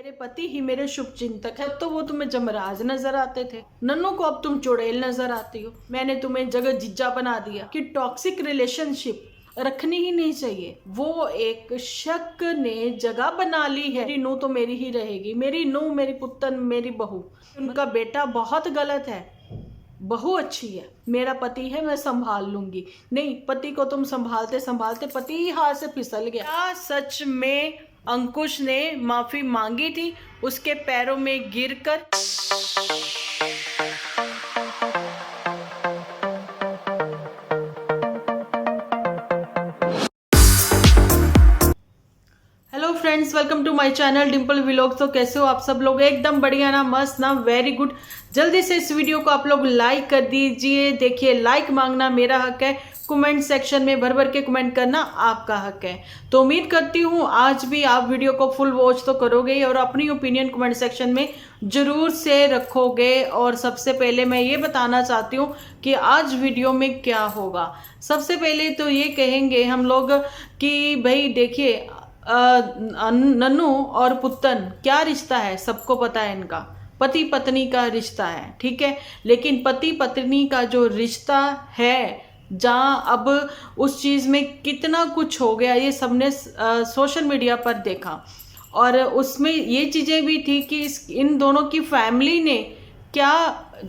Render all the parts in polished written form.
मेरे पति ही मेरे शुभ चिंतक है। तो वो तुम्हें जमराज नजर आते थे, नन्नू को अब तुम चुड़ैल नजर आती हो। मैंने तुम्हें जगह जिज्जा बना दिया कि टॉक्सिक रिलेशनशिप रखनी ही नहीं चाहिए। वो एक शक ने जगह बना ली है। मेरी नूह तो मेरी ही रहेगी, मेरी नूह, मेरी पुत्तन, मेरी बहू। उनका बेटा बहुत गलत है, बहू अच्छी है, मेरा पति है, मैं संभाल लूंगी। नहीं, पति को तुम संभालते संभालते पति ही हाथ से फिसल गया। क्या सच में अंकुश ने माफी मांगी थी उसके पैरों में गिरकर? Hello friends, welcome to my channel Dimple vlogs. तो कैसे हो आप सब लोग? एकदम बढ़िया ना, मस्त ना, वेरी गुड। जल्दी से इस वीडियो को आप लोग लाइक कर दीजिए। देखिए, लाइक मांगना मेरा हक है, कमेंट सेक्शन में भर भर के कमेंट करना आपका हक है। तो उम्मीद करती हूँ आज भी आप वीडियो को फुल वॉच तो करोगे और अपनी ओपिनियन कमेंट सेक्शन में जरूर से रखोगे। और सबसे पहले मैं ये बताना चाहती हूँ कि आज वीडियो में क्या होगा। सबसे पहले तो ये कहेंगे हम लोग कि भाई देखिए, नन्नू और पुत्तन क्या रिश्ता है, सबको पता है। इनका पति पत्नी का रिश्ता है, ठीक है। लेकिन पति पत्नी का जो रिश्ता है, जहाँ अब उस चीज़ में कितना कुछ हो गया, ये सबने सोशल मीडिया पर देखा। और उसमें ये चीज़ें भी थी कि इन दोनों की फैमिली ने क्या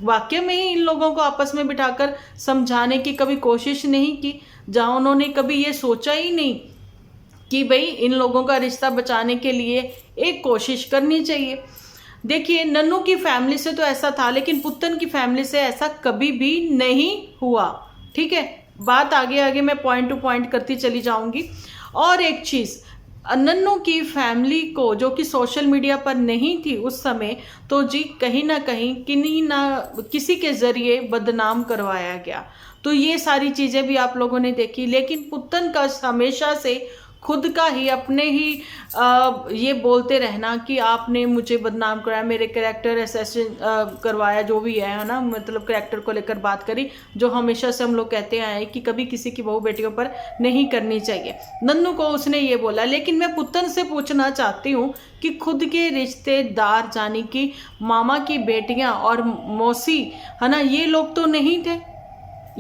वाकई में ही इन लोगों को आपस में बिठाकर समझाने की कभी कोशिश नहीं की, जहाँ उन्होंने कभी ये सोचा ही नहीं कि भाई इन लोगों का रिश्ता बचाने के लिए एक कोशिश करनी चाहिए। देखिए, नन्नू की फैमिली से तो ऐसा था, लेकिन पुत्तन की फैमिली से ऐसा कभी भी नहीं हुआ, ठीक है। बात आगे आगे मैं पॉइंट टू पॉइंट करती चली जाऊंगी। और एक चीज़, नन्नू की फैमिली को जो कि सोशल मीडिया पर नहीं थी उस समय, तो जी कहीं ना कहीं किसी के जरिए बदनाम करवाया गया। तो ये सारी चीज़ें भी आप लोगों ने देखी। लेकिन पुत्तन का हमेशा से खुद का ही, अपने ही ये बोलते रहना कि आपने मुझे बदनाम कराया, मेरे कैरेक्टर असैसिन करवाया, जो भी है ना, मतलब कैरेक्टर को लेकर बात करी, जो हमेशा से हम लोग कहते आए हैं कि कभी किसी की बहू बेटियों पर नहीं करनी चाहिए। नन्नू को उसने ये बोला। लेकिन मैं पुत्तन से पूछना चाहती हूँ कि खुद के रिश्तेदार, यानी कि मामा की बेटियाँ और मौसी, है ना, ये लोग तो नहीं थे।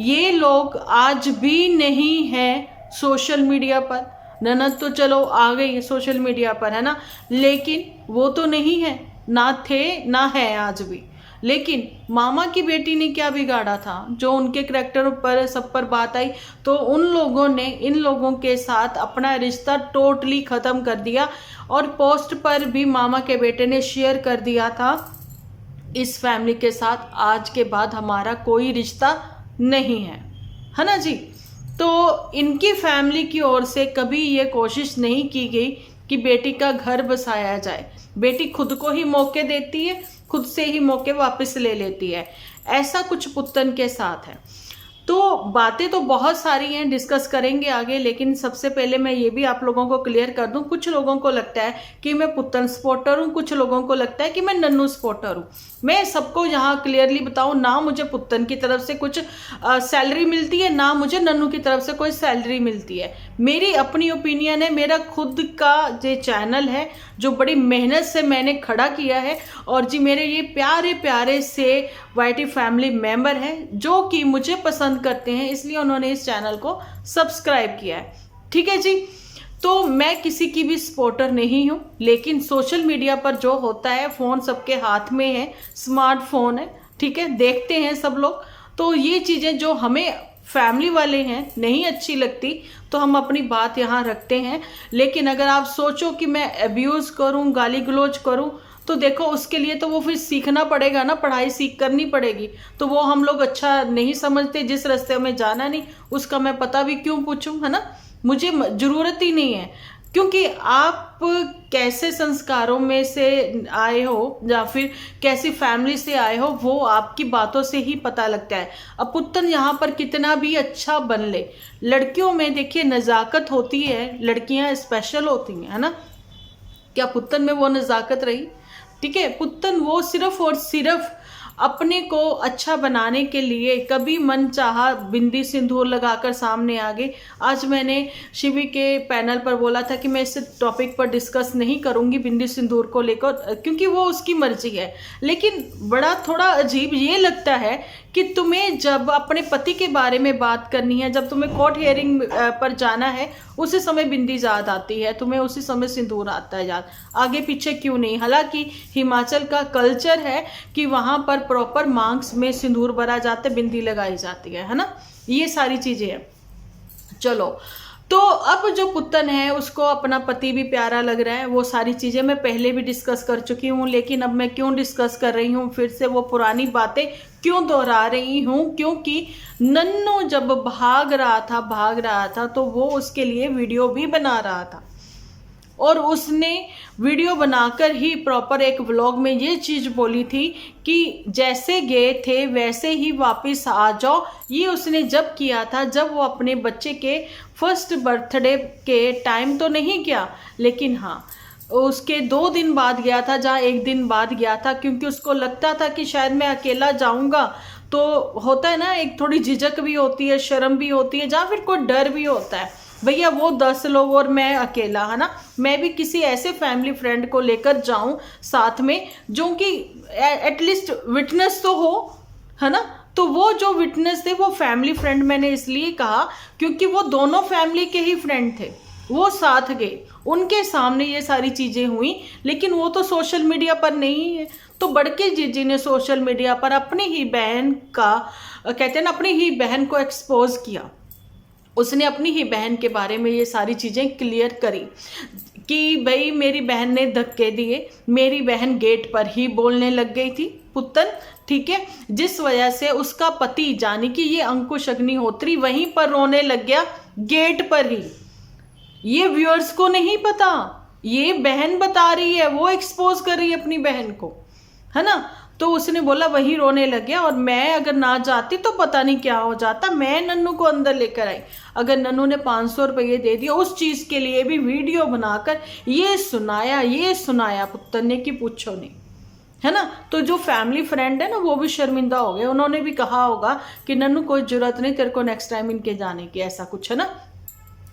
ये लोग आज भी नहीं हैं सोशल मीडिया पर। ननद तो चलो आ गई सोशल मीडिया पर, है ना, लेकिन वो तो नहीं है, ना थे ना है आज भी। लेकिन मामा की बेटी ने क्या बिगाड़ा था जो उनके करैक्टर पर सब पर बात आई? तो उन लोगों ने इन लोगों के साथ अपना रिश्ता टोटली ख़त्म कर दिया। और पोस्ट पर भी मामा के बेटे ने शेयर कर दिया था, इस फैमिली के साथ आज के बाद हमारा कोई रिश्ता नहीं है ना जी। तो इनकी फैमिली की ओर से कभी ये कोशिश नहीं की गई कि बेटी का घर बसाया जाए। बेटी खुद को ही मौके देती है, खुद से ही मौके वापस ले लेती है। ऐसा कुछ पुत्तन के साथ है। तो बातें तो बहुत सारी हैं, डिस्कस करेंगे आगे। लेकिन सबसे पहले मैं ये भी आप लोगों को क्लियर कर दूं, कुछ लोगों को लगता है कि मैं पुत्तन सपोर्टर हूं, कुछ लोगों को लगता है कि मैं नन्नू सपोर्टर हूं। मैं सबको यहाँ क्लियरली बताऊं, ना मुझे पुत्तन की तरफ से कुछ सैलरी मिलती है, ना मुझे नन्नू की तरफ से कोई सैलरी मिलती है। मेरी अपनी ओपिनियन है, मेरा खुद का जो चैनल है, जो बड़ी मेहनत से मैंने खड़ा किया है। और जी मेरे ये प्यारे प्यारे से वाईटी फैमिली मेंबर हैं जो कि मुझे पसंद करते हैं, इसलिए उन्होंने इस चैनल को सब्सक्राइब किया है, ठीक है जी। तो मैं किसी की भी सपोर्टर नहीं हूँ। लेकिन सोशल मीडिया पर जो होता है, फ़ोन सबके हाथ में है, स्मार्टफोन है, ठीक है, देखते हैं सब लोग। तो ये चीज़ें जो हमें फैमिली वाले हैं नहीं अच्छी लगती, तो हम अपनी बात यहाँ रखते हैं। लेकिन अगर आप सोचो कि मैं अब्यूज़ करूँ, गाली गलौज करूँ, तो देखो उसके लिए तो वो फिर सीखना पड़ेगा ना, पढ़ाई सीख करनी पड़ेगी। तो वो हम लोग अच्छा नहीं समझते। जिस रास्ते में जाना नहीं उसका मैं पता भी क्यों पूछूं, है ना, मुझे ज़रूरत ही नहीं है। क्योंकि आप कैसे संस्कारों में से आए हो या फिर कैसी फैमिली से आए हो, वो आपकी बातों से ही पता लगता है। अब पुत्तन यहाँ पर कितना भी अच्छा बन ले, लड़कियों में देखिए नज़ाकत होती है, लड़कियाँ स्पेशल होती हैं, है ना। क्या पुत्तन में वो नज़ाकत रही? ठीक है, पुत्तन वो सिर्फ और सिर्फ अपने को अच्छा बनाने के लिए कभी मन चाहा बिंदी सिंदूर लगाकर सामने आ गए। आज मैंने शिवी के पैनल पर बोला था कि मैं इस टॉपिक पर डिस्कस नहीं करूंगी बिंदी सिंदूर को लेकर, क्योंकि वो उसकी मर्जी है। लेकिन बड़ा थोड़ा अजीब ये लगता है कि तुम्हें जब अपने पति के बारे में बात करनी है, जब तुम्हें कोर्ट हियरिंग पर जाना है, उसी समय बिंदी याद आती है, तुम्हें उसी समय सिंदूर आता है याद, आगे पीछे क्यों नहीं। हालांकि हिमाचल का कल्चर है कि वहां पर प्रॉपर मांग्स में सिंदूर भरा जाता है, बिंदी लगाई जाती है ना, ये सारी चीजें हैं। चलो, तो अब जो पुतन है उसको अपना पति भी प्यारा लग रहा है, वो सारी चीजें मैं पहले भी डिस्कस कर चुकी हूँ, लेकिन अब मैं क्यों डिस्कस कर रही हूँ, फिर से वो पुरानी बातें क्यों दोहरा रही हूँ, क्योंकि नन्नू जब भाग रहा था तो वो उसके लिए वीडियो भी बना रहा था, और उसने वीडियो बनाकर ही प्रॉपर एक व्लॉग में ये चीज बोली थी कि जैसे गए थे वैसे ही वापस आ जाओ। ये उसने जब किया था जब वो अपने बच्चे के फर्स्ट बर्थडे के टाइम तो नहीं किया, लेकिन हाँ उसके 2 दिन बाद गया था, जहाँ 1 दिन बाद गया था, क्योंकि उसको लगता था कि शायद मैं अकेला जाऊंगा तो होता है ना, एक थोड़ी झिझक भी होती है, शर्म भी होती है, जहाँ फिर कोई डर भी होता है, भैया वो 10 लोग और मैं अकेला, है ना, मैं भी किसी ऐसे फैमिली फ्रेंड को लेकर जाऊं साथ में जो कि एटलीस्ट विटनेस तो हो, है ना। तो वो जो विटनेस थे वो फैमिली फ्रेंड मैंने इसलिए कहा क्योंकि वो दोनों फैमिली के ही फ्रेंड थे, वो साथ गए, उनके सामने ये सारी चीजें हुई, लेकिन वो तो सोशल मीडिया पर नहीं है। तो बड़के जीजी ने सोशल मीडिया पर अपनी ही बहन का, कहते हैं ना, अपनी ही बहन को एक्सपोज किया, उसने अपनी ही बहन के बारे में ये सारी चीज़ें क्लियर करी कि भाई मेरी बहन ने धक्के दिए, मेरी बहन गेट पर ही बोलने लग गई थी पुतन, ठीक है, जिस वजह से उसका पति जानी कि ये अंकुश अग्निहोत्री वहीं पर रोने लग गया गेट पर ही। ये व्यूअर्स को नहीं पता, ये बहन बता रही है, वो एक्सपोज कर रही है अपनी बहन को, है ना। तो उसने बोला वही रोने लग गया, और मैं अगर ना जाती तो पता नहीं क्या हो जाता, मैं नन्नू को अंदर लेकर आई। अगर नन्नू ने 500 रुपये दे दिया, उस चीज के लिए भी वीडियो बनाकर ये सुनाया पुत्तन ने कि पूछो नहीं, है ना। तो जो फैमिली फ्रेंड है ना वो भी शर्मिंदा हो गए, उन्होंने भी कहा होगा कि नन्नू कोई जरूरत नहीं तेरे को नेक्स्ट टाइम इनके जाने की, ऐसा कुछ, है ना।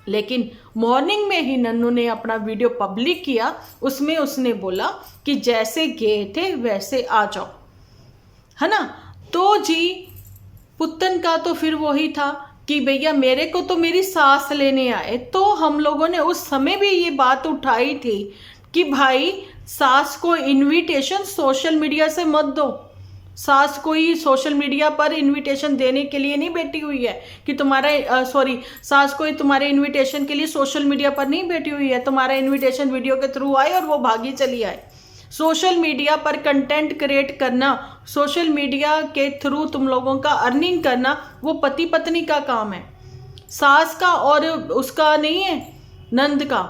लेकिन मॉर्निंग में ही नन्नू ने अपना वीडियो पब्लिक किया, उसमें उसने बोला कि जैसे गए थे वैसे आ जाओ, है ना। तो जी पुत्तन का तो फिर वही था कि भैया मेरे को तो मेरी सास लेने आए, तो हम लोगों ने उस समय भी ये बात उठाई थी कि भाई सास को इनविटेशन सोशल मीडिया से मत दो, सास कोई सोशल मीडिया पर इनविटेशन देने के लिए नहीं बैठी हुई है कि तुम्हारा सास कोई तुम्हारे इनविटेशन के लिए सोशल मीडिया पर नहीं बैठी हुई है, तुम्हारा इनविटेशन वीडियो के थ्रू आए और वो भागी चली आए। सोशल मीडिया पर कंटेंट क्रिएट करना, सोशल मीडिया के थ्रू तुम लोगों का अर्निंग करना, वो पति पत्नी का काम है, सास का और उसका नहीं है, नंद का।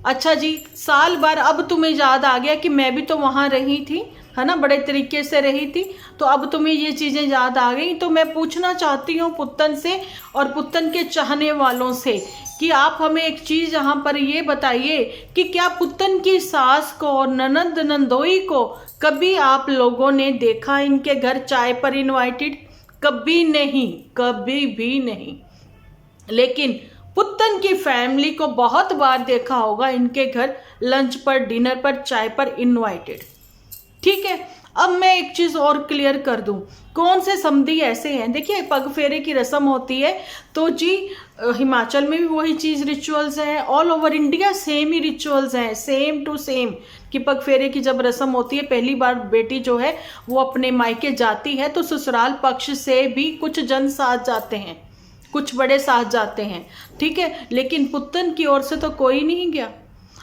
अच्छा जी, साल भर अब तुम्हें याद आ गया कि मैं भी तो वहां रही थी, है ना, बड़े तरीके से रही थी, तो अब तुम्हें ये चीजें याद आ गई। तो मैं पूछना चाहती हूँ पुत्तन से और पुत्तन के चाहने वालों से कि आप हमें एक चीज यहाँ पर ये बताइए कि क्या पुत्तन की सास को और ननद नंदोई को कभी आप लोगों ने देखा इनके घर चाय पर इनवाइटेड? कभी नहीं, कभी भी नहीं। लेकिन पुत्तन की फैमिली को बहुत बार देखा होगा इनके घर लंच पर, डिनर पर, चाय पर इनवाइटेड, ठीक है। अब मैं एक चीज और क्लियर कर दूं, कौन से समधी ऐसे हैं, देखिए पग फेरे की रस्म होती है, तो जी हिमाचल में भी वही चीज रिचुअल्स हैं, ऑल ओवर इंडिया सेम ही रिचुअल्स हैं, सेम टू सेम, कि पग फेरे की जब रस्म होती है, पहली बार बेटी जो है वो अपने मायके जाती है, तो ससुराल पक्ष से भी कुछ जन साथ जाते हैं, कुछ बड़े साथ जाते हैं, ठीक है। लेकिन पुत्तन की ओर से तो कोई नहीं गया,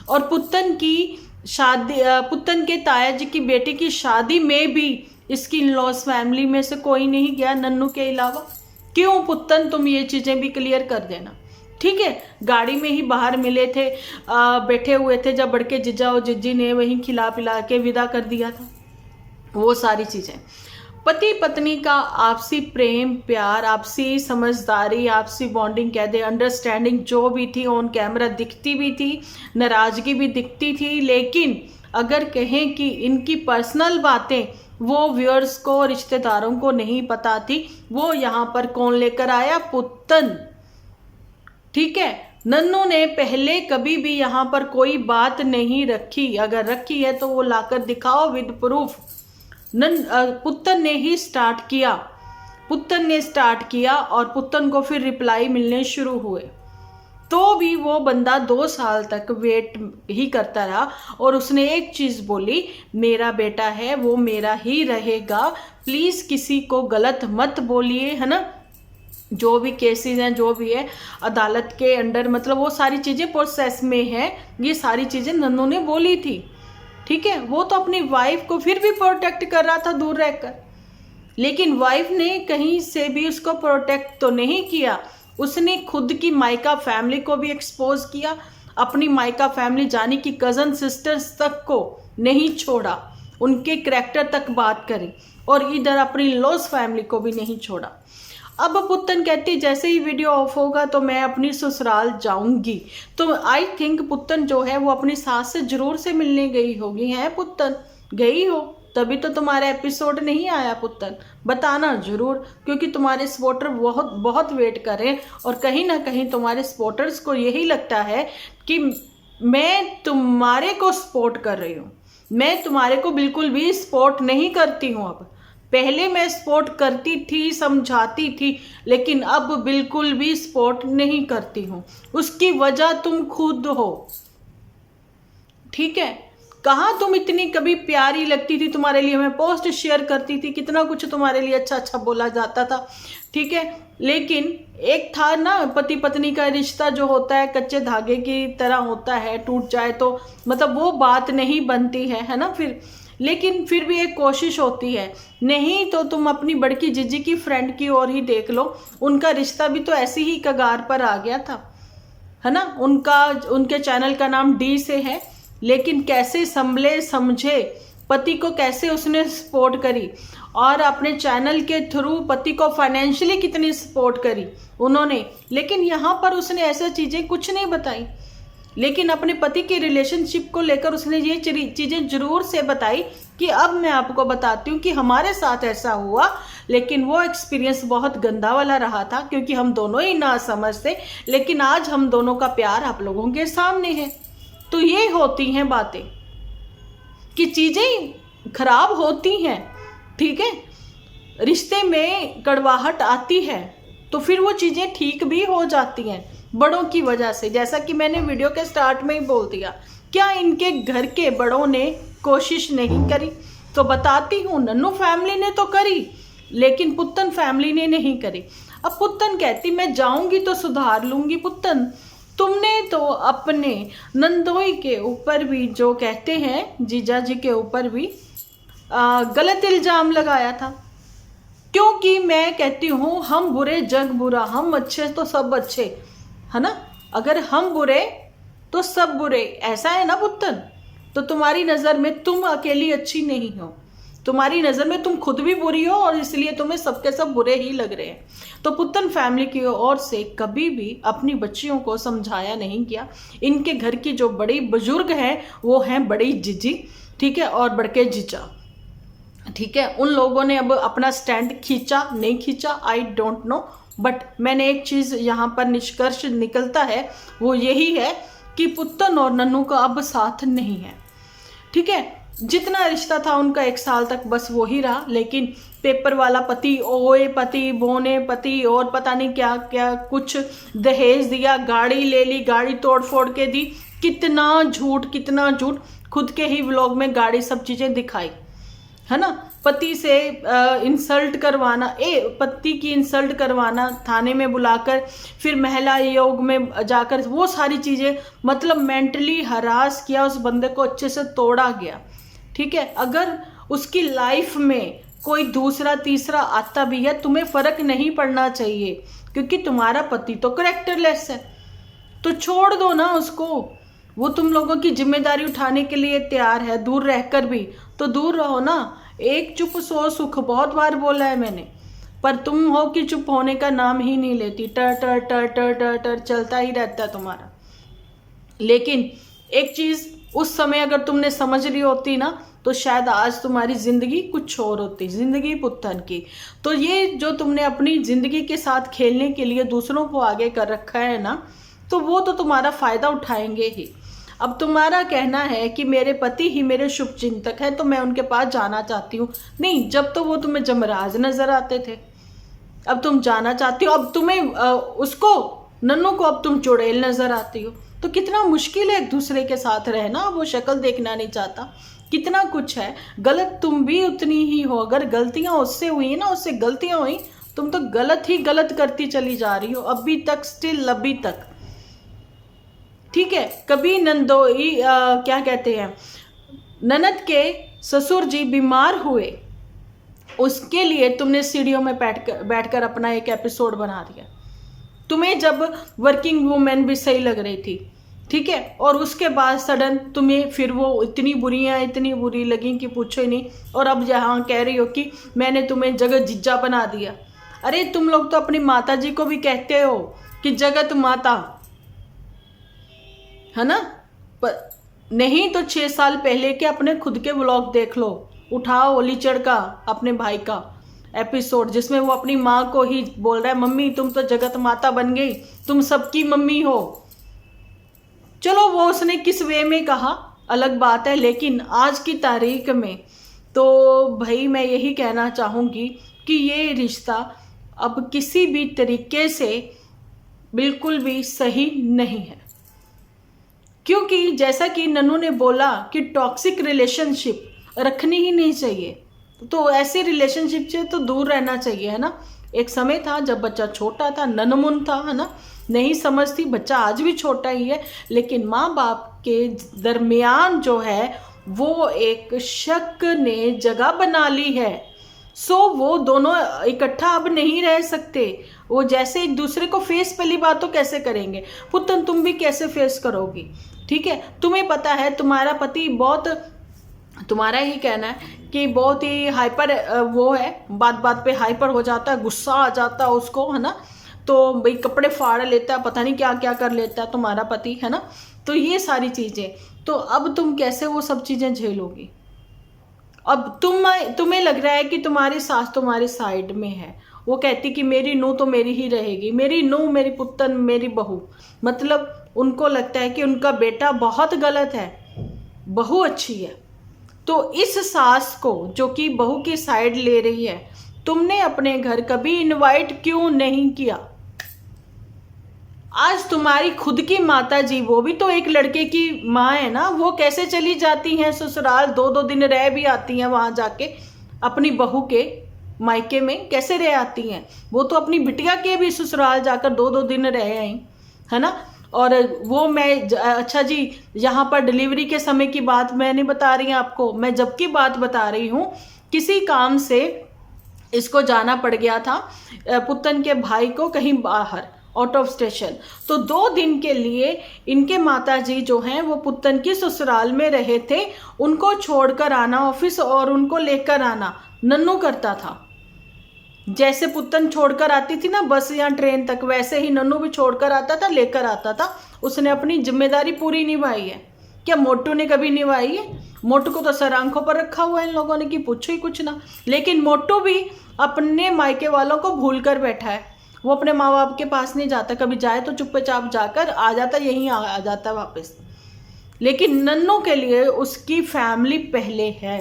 और पुत्तन की शादी, पुत्तन के ताया जी की बेटी की शादी में भी इसकी लॉस फैमिली में से कोई नहीं गया नन्नू के अलावा। क्यों पुत्तन, तुम ये चीजें भी क्लियर कर देना, ठीक है। गाड़ी में ही बाहर मिले थे, बैठे हुए थे, जब बड़के जीजा और जिज्जी ने वहीं खिला पिला के विदा कर दिया था, वो सारी चीजें। पति पत्नी का आपसी प्रेम प्यार, आपसी समझदारी, आपसी बॉन्डिंग कह दे, अंडरस्टैंडिंग जो भी थी ऑन कैमरा दिखती भी थी, नाराजगी भी दिखती थी, लेकिन अगर कहें कि इनकी पर्सनल बातें वो व्यूअर्स को, रिश्तेदारों को नहीं पता थी, वो यहाँ पर कौन लेकर आया? पुत्तन। ठीक है, नन्नू ने पहले कभी भी यहाँ पर कोई बात नहीं रखी, अगर रखी है तो वो लाकर दिखाओ विद प्रूफ। पुत्तन ने ही स्टार्ट किया, पुत्तन ने स्टार्ट किया और पुत्तन को फिर रिप्लाई मिलने शुरू हुए। तो भी वो बंदा 2 साल तक वेट ही करता रहा और उसने एक चीज बोली, मेरा बेटा है वो मेरा ही रहेगा, प्लीज किसी को गलत मत बोलिए, है ना। जो भी केसेस हैं, जो भी है अदालत के अंडर, मतलब वो सारी चीजें प्रोसेस में है, ये सारी चीजें नन्नू ने बोली थी। ठीक है, वो तो अपनी वाइफ को फिर भी प्रोटेक्ट कर रहा था दूर रहकर, लेकिन वाइफ ने कहीं से भी उसको प्रोटेक्ट तो नहीं किया, उसने खुद की मायका फैमिली को भी एक्सपोज किया, अपनी मायका फैमिली जानी कि कजन सिस्टर्स तक को नहीं छोड़ा, उनके करैक्टर तक बात करी, और इधर अपनी लॉस फैमिली को भी नहीं छोड़ा। अब पुत्तन कहती जैसे ही वीडियो ऑफ होगा तो मैं अपनी ससुराल जाऊंगी, तो आई थिंक पुत्तन जो है वो अपनी सास से जरूर से मिलने गई होगी। है पुत्तन, गई हो तभी तो तुम्हारा एपिसोड नहीं आया। पुत्तन बताना जरूर, क्योंकि तुम्हारे सपोर्टर बहुत बहुत वेट कर रहे हैं, और कहीं ना कहीं तुम्हारे सपोर्टर्स को यही लगता है कि मैं तुम्हारे को सपोर्ट कर रही हूँ। मैं तुम्हारे को बिल्कुल भी सपोर्ट नहीं करती हूँ। अब पहले मैं सपोर्ट करती थी, समझाती थी, लेकिन अब बिल्कुल भी सपोर्ट नहीं करती हूँ। उसकी वजह तुम खुद हो। ठीक है, कहाँ तुम इतनी कभी प्यारी लगती थी, तुम्हारे लिए मैं पोस्ट शेयर करती थी, कितना कुछ तुम्हारे लिए अच्छा अच्छा बोला जाता था। ठीक है, लेकिन एक था ना, पति पत्नी का रिश्ता जो होता है कच्चे धागे की तरह होता है, टूट जाए तो मतलब वो बात नहीं बनती है ना फिर। लेकिन फिर भी एक कोशिश होती है। नहीं तो तुम अपनी बड़की जीजी की फ्रेंड की ओर ही देख लो, उनका रिश्ता भी तो ऐसी ही कगार पर आ गया था, है ना। उनके चैनल का नाम डी से है, लेकिन कैसे संभले समझे, पति को कैसे उसने सपोर्ट करी, और अपने चैनल के थ्रू पति को फाइनेंशियली कितनी सपोर्ट करी उन्होंने। लेकिन यहाँ पर उसने ऐसी चीज़ें कुछ नहीं बताई, लेकिन अपने पति के रिलेशनशिप को लेकर उसने ये चीज़ें जरूर से बताई कि अब मैं आपको बताती हूँ कि हमारे साथ ऐसा हुआ, लेकिन वो एक्सपीरियंस बहुत गंदा वाला रहा था, क्योंकि हम दोनों ही ना समझते, लेकिन आज हम दोनों का प्यार आप लोगों के सामने है। तो ये होती हैं बातें कि चीज़ें खराब होती हैं। ठीक है, रिश्ते में कड़वाहट आती है तो फिर वो चीज़ें ठीक भी हो जाती हैं बड़ों की वजह से। जैसा कि मैंने वीडियो के स्टार्ट में ही बोल दिया, क्या इनके घर के बड़ों ने कोशिश नहीं करी? तो बताती हूँ, नन्नू फैमिली ने तो करी, लेकिन पुत्तन फैमिली ने नहीं करी। अब पुत्तन कहती मैं जाऊंगी तो सुधार लूंगी। पुत्तन, तुमने तो अपने नंदोई के ऊपर भी, जो कहते हैं जीजा जी के ऊपर भी गलत इल्जाम लगाया था, क्योंकि मैं कहती हूँ हम बुरे जग बुरा, हम अच्छे तो सब अच्छे, है ना। अगर हम बुरे तो सब बुरे, ऐसा है ना पुत्तन। तो तुम्हारी नज़र में तुम अकेली अच्छी नहीं हो, तुम्हारी नज़र में तुम खुद भी बुरी हो, और इसलिए तुम्हें सबके सब बुरे ही लग रहे हैं। तो पुत्तन फैमिली की ओर से कभी भी अपनी बच्चियों को समझाया नहीं गया। इनके घर की जो बड़ी बुजुर्ग हैं वो हैं बड़ी जीजी, ठीक है, और बड़के जीजा। ठीक है, उन लोगों ने अब अपना स्टैंड खींचा नहीं खींचा आई डोंट नो, बट मैंने एक चीज़ यहाँ पर निष्कर्ष निकलता है वो यही है कि पुत्तन और नन्नू का अब साथ नहीं है। ठीक है, जितना रिश्ता था उनका 1 साल तक बस वो ही रहा, लेकिन पेपर वाला पति, ओए पति, बोने पति, और पता नहीं क्या क्या कुछ दहेज दिया, गाड़ी ले ली, गाड़ी तोड़ फोड़ के दी, कितना झूठ कितना झूठ, खुद के ही व्लॉग में गाड़ी सब चीज़ें दिखाई, है ना। पति से इंसल्ट करवाना, पति की इंसल्ट करवाना, थाने में बुलाकर, फिर महिला आयोग में जाकर वो सारी चीज़ें, मतलब मेंटली हरास किया उस बंदे को, अच्छे से तोड़ा गया। ठीक है, अगर उसकी लाइफ में कोई दूसरा तीसरा आता भी है, तुम्हें फ़र्क नहीं पड़ना चाहिए, क्योंकि तुम्हारा पति तो कैरेक्टरलेस है, तो छोड़ दो ना उसको। वो तुम लोगों की जिम्मेदारी उठाने के लिए तैयार है, दूर रहकर भी, तो दूर रहो ना। एक चुप सो सुख, बहुत बार बोला है मैंने, पर तुम हो कि चुप होने का नाम ही नहीं लेती, टर टर टर टर टर टर चलता ही रहता है तुम्हारा। लेकिन एक चीज़ उस समय अगर तुमने समझ रही होती ना तो शायद आज तुम्हारी जिंदगी कुछ और होती, जिंदगी पुत्तन की। तो ये जो तुमने अपनी जिंदगी के साथ खेलने के लिए दूसरों को आगे कर रखा है ना, तो वो तो तुम्हारा फायदा उठाएंगे ही। अब तुम्हारा कहना है कि मेरे पति ही मेरे शुभ चिंतक है तो मैं उनके पास जाना चाहती हूँ। नहीं, जब तो वो तुम्हें जमराज नजर आते थे, अब तुम जाना चाहती हो। अब तुम्हें उसको नन्नू को अब तुम चुड़ैल नजर आती हो। तो कितना मुश्किल है एक दूसरे के साथ रहना। वो शक्ल देखना नहीं चाहता, कितना कुछ है। गलत तुम भी उतनी ही हो। अगर गलतियां उससे हुई ना, उससे गलतियां हुई, तुम तो गलत ही गलत करती चली जा रही हो अभी तक, स्टिल अभी तक। ठीक है, कभी नंदोई क्या कहते हैं, ननद के ससुर जी बीमार हुए, उसके लिए तुमने सीढ़ियों में बैठकर अपना एक एपिसोड बना दिया। तुम्हें जब वर्किंग वुमेन भी सही लग रही थी, ठीक है, और उसके बाद सडन तुम्हें फिर वो इतनी बुरी लगी कि पूछो ही नहीं। और अब यहाँ कह रही हो कि मैंने तुम्हें जगत जिज्जा बना दिया। अरे तुम लोग तो अपनी माता जी को भी कहते हो कि जगत माता, है ना। पर नहीं तो 6 साल पहले के अपने खुद के व्लॉग देख लो, उठाओ लीचड़ का अपने भाई का एपिसोड, जिसमें वो अपनी माँ को ही बोल रहा है, मम्मी तुम तो जगत माता बन गई, तुम सबकी मम्मी हो। चलो वो उसने किस वे में कहा अलग बात है, लेकिन आज की तारीख में तो भाई मैं यही कहना चाहूँगी कि ये रिश्ता अब किसी भी तरीके से बिल्कुल भी सही नहीं है। क्योंकि जैसा कि नन्नू ने बोला कि टॉक्सिक रिलेशनशिप रखनी ही नहीं चाहिए, तो ऐसे रिलेशनशिप से तो दूर रहना चाहिए, है ना। एक समय था जब बच्चा छोटा था, नन्हमुन था, है ना, नहीं समझती। बच्चा आज भी छोटा ही है, लेकिन माँ बाप के दरमियान जो है वो एक शक ने जगह बना ली है। सो वो दोनों इकट्ठा अब नहीं रह सकते। वो जैसे एक दूसरे को फेस, पहली बात तो कैसे करेंगे पुतन, तुम भी कैसे फेस करोगी। ठीक है, तुम्हें पता है तुम्हारा पति बहुत, तुम्हारा ही कहना है कि बहुत ही हाइपर वो है, बात बात पे हाइपर हो जाता है, गुस्सा आ जाता है उसको, है ना। तो भाई कपड़े फाड़ लेता है, पता नहीं क्या क्या कर लेता है तुम्हारा पति, है ना। तो ये सारी चीज़ें, तो अब तुम कैसे वो सब चीज़ें झेलोगी। अब तुम्हें लग रहा है कि तुम्हारी सास तुम्हारी साइड में है, वो कहती कि मेरी नूह तो मेरी ही रहेगी, मेरी नूह, मेरी पुत्तन, मेरी बहू। मतलब उनको लगता है कि उनका बेटा बहुत गलत है, बहू अच्छी है। तो इस सास को जो कि बहू की साइड ले रही है, तुमने अपने घर कभी इनवाइट क्यों नहीं किया। आज तुम्हारी खुद की माता जी, वो भी तो एक लड़के की माँ है ना, वो कैसे चली जाती हैं ससुराल, 2-2 दिन रह भी आती हैं वहां जाके अपनी बहू के मायके में, कैसे रह आती हैं। वो तो अपनी बिटिया के भी ससुराल जाकर 2-2 दिन रह आई, है ना। और वो मैं, अच्छा जी, यहाँ पर डिलीवरी के समय की बात मैं नहीं बता रही आपको, मैं जबकि बात बता रही हूँ, किसी काम से इसको जाना पड़ गया था पुतन के भाई को कहीं बाहर, आउट ऑफ स्टेशन। तो 2 दिन के लिए इनके माताजी जो हैं वो पुतन की ससुराल में रहे थे। उनको छोड़कर आना ऑफिस और उनको लेकर आना नन्नू करता था। जैसे पुतन छोड़कर आती थी ना बस या ट्रेन तक, वैसे ही नन्नू भी छोड़कर आता था, लेकर आता था। उसने अपनी जिम्मेदारी पूरी निभाई है। क्या मोटू ने कभी निभाई है। मोटू को तो सर आंखों पर रखा हुआ है इन लोगों ने कि पूछो ही कुछ ना। लेकिन मोटू भी अपने मायके वालों को भूल कर बैठा है। वो अपने माँ बाप के पास नहीं जाता, कभी जाए तो चुपचाप जाकर आ जाता, यहीं आ जाता वापस। लेकिन नन्नू के लिए उसकी फैमिली पहले है।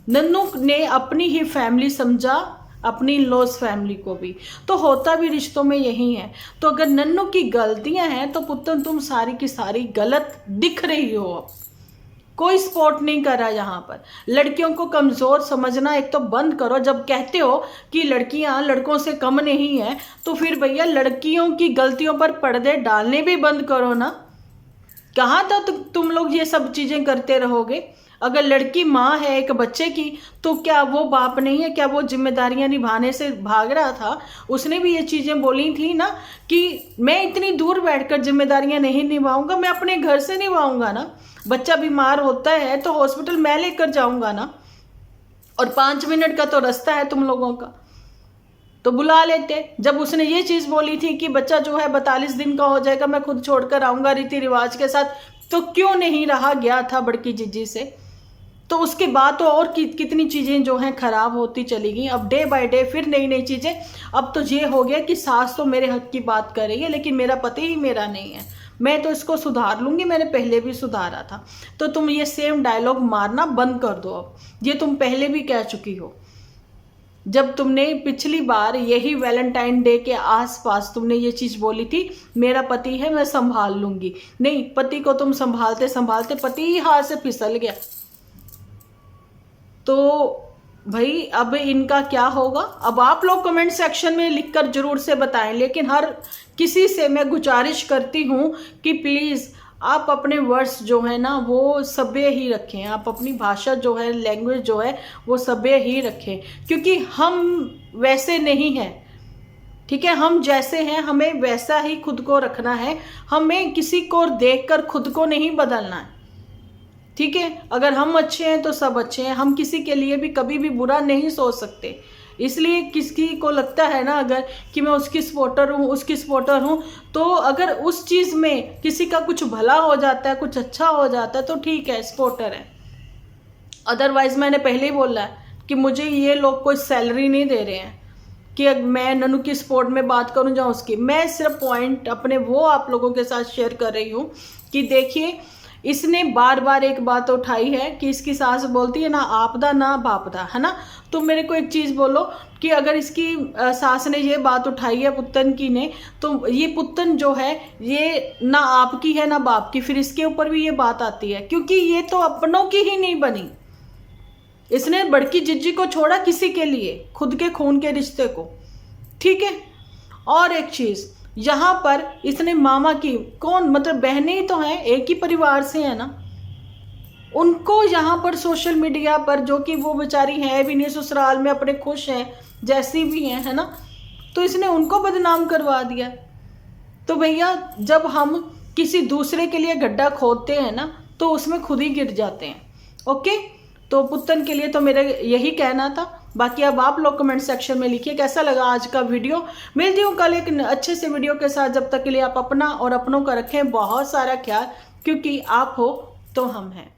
नन्नू ने अपनी ही फैमिली समझा, अपनी लॉस फैमिली को भी। तो होता भी रिश्तों में यही है। तो अगर नन्नू की गलतियां हैं तो पुत्र तुम सारी की सारी गलत दिख रही हो। अब कोई सपोर्ट नहीं कर रहा यहाँ पर। लड़कियों को कमज़ोर समझना एक तो बंद करो। जब कहते हो कि लड़कियाँ लड़कों से कम नहीं है, तो फिर भैया लड़कियों की गलतियों पर पर्दे डालने भी बंद करो ना। कहाँ तक तुम लोग ये सब चीज़ें करते रहोगे। अगर लड़की माँ है एक बच्चे की, तो क्या वो बाप नहीं है। क्या वो जिम्मेदारियां निभाने से भाग रहा था। उसने भी ये चीज़ें बोली थी ना कि मैं इतनी दूर बैठकर जिम्मेदारियां नहीं निभाऊंगा, मैं अपने घर से निभाऊंगा ना। बच्चा बीमार होता है तो हॉस्पिटल मैं लेकर जाऊंगा ना, और 5 मिनट का तो रास्ता है तुम लोगों का, तो बुला लेते। जब उसने ये चीज़ बोली थी कि बच्चा जो है 42 दिन का हो जाएगा, मैं खुद छोड़कर आऊंगा रीति रिवाज के साथ, तो क्यों नहीं रहा गया था बड़की जीजी से? तो उसके बाद तो और कितनी चीज़ें जो हैं ख़राब होती चली गई। अब डे बाय डे फिर नई नई चीज़ें। अब तो ये हो गया कि सास तो मेरे हक की बात कर रही है, लेकिन मेरा पति ही मेरा नहीं है। मैं तो इसको सुधार लूँगी, मैंने पहले भी सुधारा था। तो तुम ये सेम डायलॉग मारना बंद कर दो। अब ये तुम पहले भी कह चुकी हो। जब तुमने पिछली बार यही वैलेंटाइन डे के आसपास तुमने ये चीज़ बोली थी, मेरा पति है, मैं संभाल लूँगी। नहीं, पति को तुम संभालते संभालते पति ही हाथ से फिसल गया। तो भाई अब इनका क्या होगा? अब आप लोग कमेंट सेक्शन में लिखकर जरूर से बताएं, लेकिन हर किसी से मैं गुजारिश करती हूँ कि प्लीज़ आप अपने वर्ड्स जो है ना वो सभ्य ही रखें। आप अपनी भाषा जो है, लैंग्वेज जो है वो सभ्य ही रखें, क्योंकि हम वैसे नहीं हैं। ठीक है, हम जैसे हैं हमें वैसा ही खुद को रखना है। हमें किसी को देखकर खुद को नहीं बदलना है। ठीक है, अगर हम अच्छे हैं तो सब अच्छे हैं। हम किसी के लिए भी कभी भी बुरा नहीं सोच सकते। इसलिए किसी को लगता है ना अगर कि मैं उसकी सपोर्टर हूँ, उसकी सपोर्टर हूँ, तो अगर उस चीज़ में किसी का कुछ भला हो जाता है, कुछ अच्छा हो जाता है, तो ठीक है, सपोर्टर है। अदरवाइज मैंने पहले ही बोला है कि मुझे ये लोग कोई सैलरी नहीं दे रहे हैं कि मैं ननू की सपोर्ट में बात करूँ या उसकी। मैं सिर्फ पॉइंट अपने वो आप लोगों के साथ शेयर कर रही हूँ कि देखिए, इसने बार बार एक बात उठाई है कि इसकी सास बोलती है ना आपदा ना बापदा, है ना। तो मेरे को एक चीज़ बोलो कि अगर इसकी सास ने ये बात उठाई है पुत्तन की ने, तो ये पुत्तन जो है ये ना आपकी है ना बाप की, फिर इसके ऊपर भी ये बात आती है, क्योंकि ये तो अपनों की ही नहीं बनी। इसने बड़की जिज्जी को छोड़ा किसी के लिए, खुद के खून के रिश्ते को। ठीक है, और एक चीज़ यहाँ पर इसने मामा की, कौन मतलब बहनें ही तो हैं, एक ही परिवार से है ना, उनको यहाँ पर सोशल मीडिया पर, जो कि वो बेचारी है भी नहीं, ससुराल में अपने खुश हैं जैसी भी हैं, है ना, तो इसने उनको बदनाम करवा दिया। तो भैया जब हम किसी दूसरे के लिए गड्ढा खोदते हैं ना, तो उसमें खुद ही गिर जाते हैं। ओके, तो पुत्तन के लिए तो मेरा यही कहना था। बाकी अब आप लोग कमेंट सेक्शन में लिखिए कैसा लगा आज का वीडियो। मिलती हूँ कल एक अच्छे से वीडियो के साथ। जब तक के लिए आप अपना और अपनों का रखें बहुत सारा ख्याल, क्योंकि आप हो तो हम हैं।